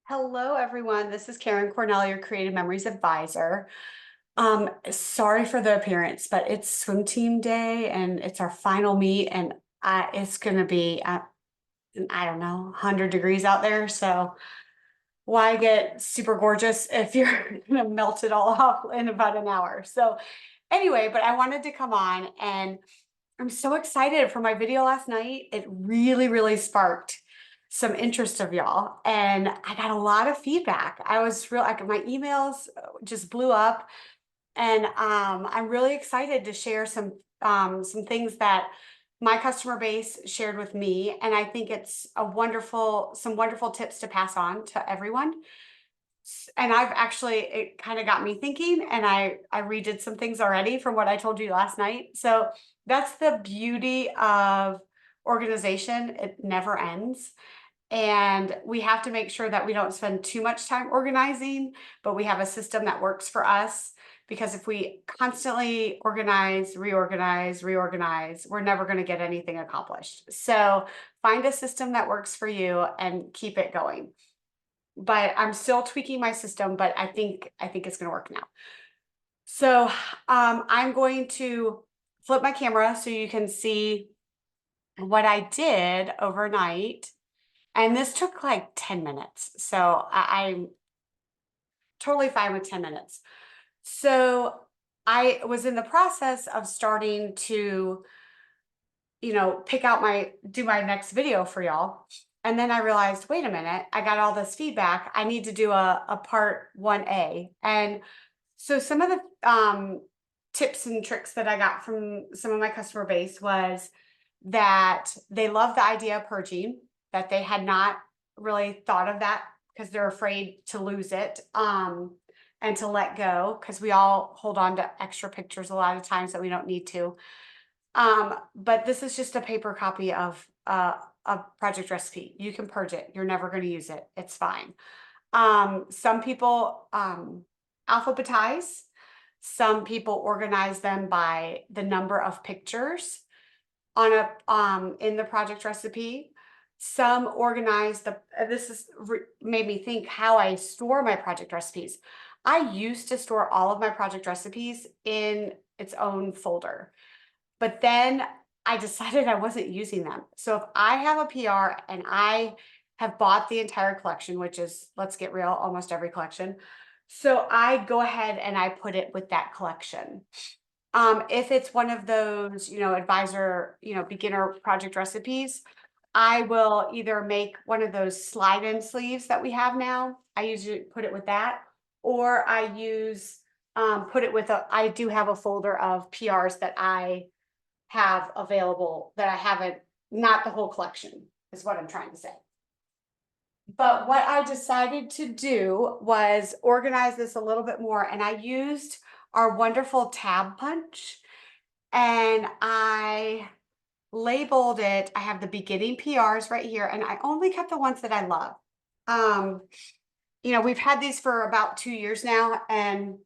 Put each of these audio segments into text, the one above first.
Hello, everyone. This is Karen Cornell, your Creative Memories advisor. Sorry for the appearance, but it's swim team day and it's our final meet, and it's going to be, I don't know, 100 degrees out there. So why get super gorgeous if you're going to melt it all off in about an hour? So anyway, but I wanted to come on and I'm so excited for my video last night. It really sparked some interest of y'all, and I got a lot of feedback. I was real like my emails just blew up, and I'm really excited to share some things that my customer base shared with me, and I think it's some wonderful tips to pass on to everyone. And I've actually it kind of got me thinking, and I redid some things already from what I told you last night. So that's the beauty of organization. It never ends. And we have to make sure that we don't spend too much time organizing, but we have a system that works for us. Because if we constantly reorganize, we're never going to get anything accomplished. So find a system that works for you and keep it going. But I'm still tweaking my system, but I think it's going to work now. So I'm going to flip my camera so you can see what I did overnight. And this took like 10 minutes. So I'm totally fine with 10 minutes. So I was in the process of starting to, do my next video for y'all. And then I realized, wait a minute, I got all this feedback. I need to do a part 1A. And so some of the tips and tricks that I got from some of my customer base was that they love the idea of purging, that they had not really thought of that because they're afraid to lose it, and to let go, because we all hold on to extra pictures a lot of times that we don't need to. But this is just a paper copy of a project recipe. You can purge it. You're never going to use it. It's fine. Some people alphabetize. Some people organize them by the number of pictures on a in the project recipe. Some organize made me think how I store my project recipes. I used to store all of my project recipes in its own folder, but then I decided I wasn't using them. So if I have a PR and I have bought the entire collection, which is, let's get real, almost every collection. So I go ahead and I put it with that collection. If it's one of those, advisor, beginner project recipes, I will either make one of those slide-in sleeves that we have now. I usually put it with that, or I use put it with I do have a folder of PRs that I have available that I haven't, not the whole collection, is what I'm trying to say. But what I decided to do was organize this a little bit more, and I used our wonderful tab punch, and I labeled it. I have the beginning PRs right here, and I only kept the ones that I love. Um, we've had these for about 2 years now, and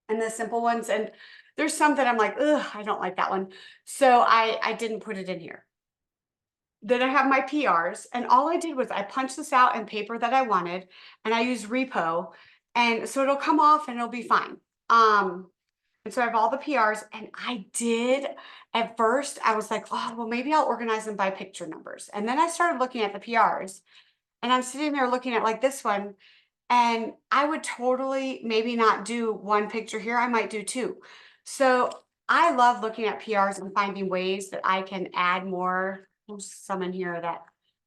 the simple ones, and there's some that I'm like, ugh, I don't like that one. So I didn't put it in here. Then I have my PRs, and all I did was I punched this out in paper that I wanted, and I used repo, and so it'll come off and it'll be fine. And so I have all the PRs, and I did at first, I was like, oh, well, maybe I'll organize them by picture numbers. And then I started looking at the PRs, and I'm sitting there looking at like this one, and I would totally maybe not do one picture here, I might do two. So I love looking at PRs and finding ways that I can add more. There's some in here that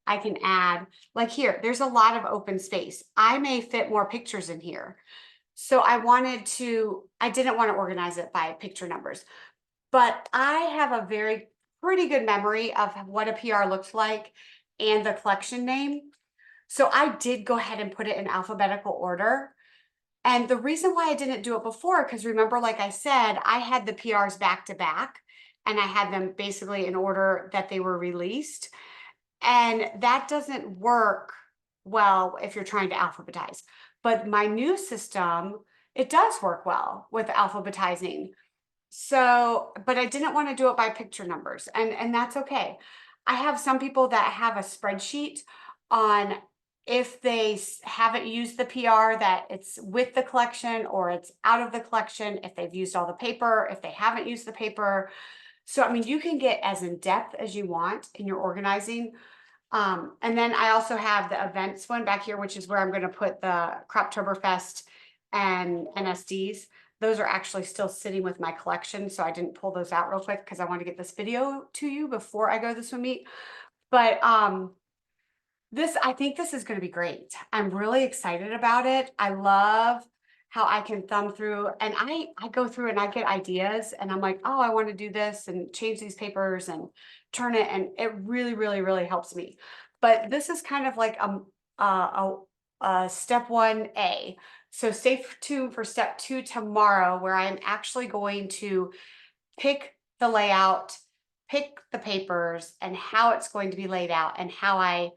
I can add. Like here, there's a lot of open space. I may fit more pictures in here. So I didn't want to organize it by picture numbers, but I have a pretty good memory of what a PR looks like and the collection name. So I did go ahead and put it in alphabetical order. And the reason why I didn't do it before, because remember, like I said, I had the PRs back to back, and I had them basically in order that they were released. And that doesn't work well if you're trying to alphabetize. But my new system, it does work well with alphabetizing. So, but I didn't want to do it by picture numbers, and that's okay. I have some people that have a spreadsheet on if they haven't used the PR, that it's with the collection or it's out of the collection, if they've used all the paper, if they haven't used the paper. So, I mean, you can get as in depth as you want in your organizing. And then I also have the events one back here, which is where I'm going to put the Croptoberfest and NSDs. Those are actually still sitting with my collection, so I didn't pull those out real quick because I want to get this video to you before I go to the swim meet. But I think this is going to be great. I'm really excited about it. I love how I can thumb through, and I go through and I get ideas and I'm like, oh, I want to do this and change these papers and turn it, and it really, really, really helps me. But this is kind of like a step 1A. So stay tuned for step 2 tomorrow, where I'm actually going to pick the layout, pick the papers, and how it's going to be laid out, and how I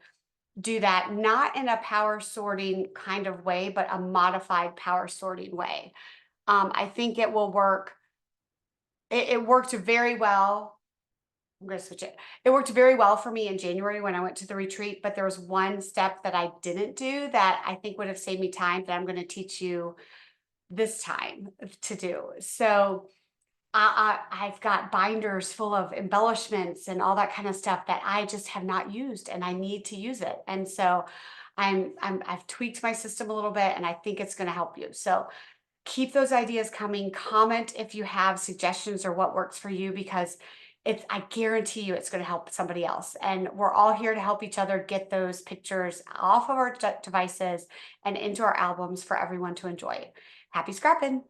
do that, not in a power sorting kind of way, but a modified power sorting way. I think it will work. It worked very well. I'm going to switch it. It worked very well for me in January when I went to the retreat, but there was one step that I didn't do that I think would have saved me time that I'm going to teach you this time to do. So I've got binders full of embellishments and all that kind of stuff that I just have not used, and I need to use it. And so I've tweaked my system a little bit, and I think it's going to help you. So keep those ideas coming. Comment if you have suggestions or what works for you, because I guarantee you it's going to help somebody else. And we're all here to help each other get those pictures off of our devices and into our albums for everyone to enjoy. Happy scrapping.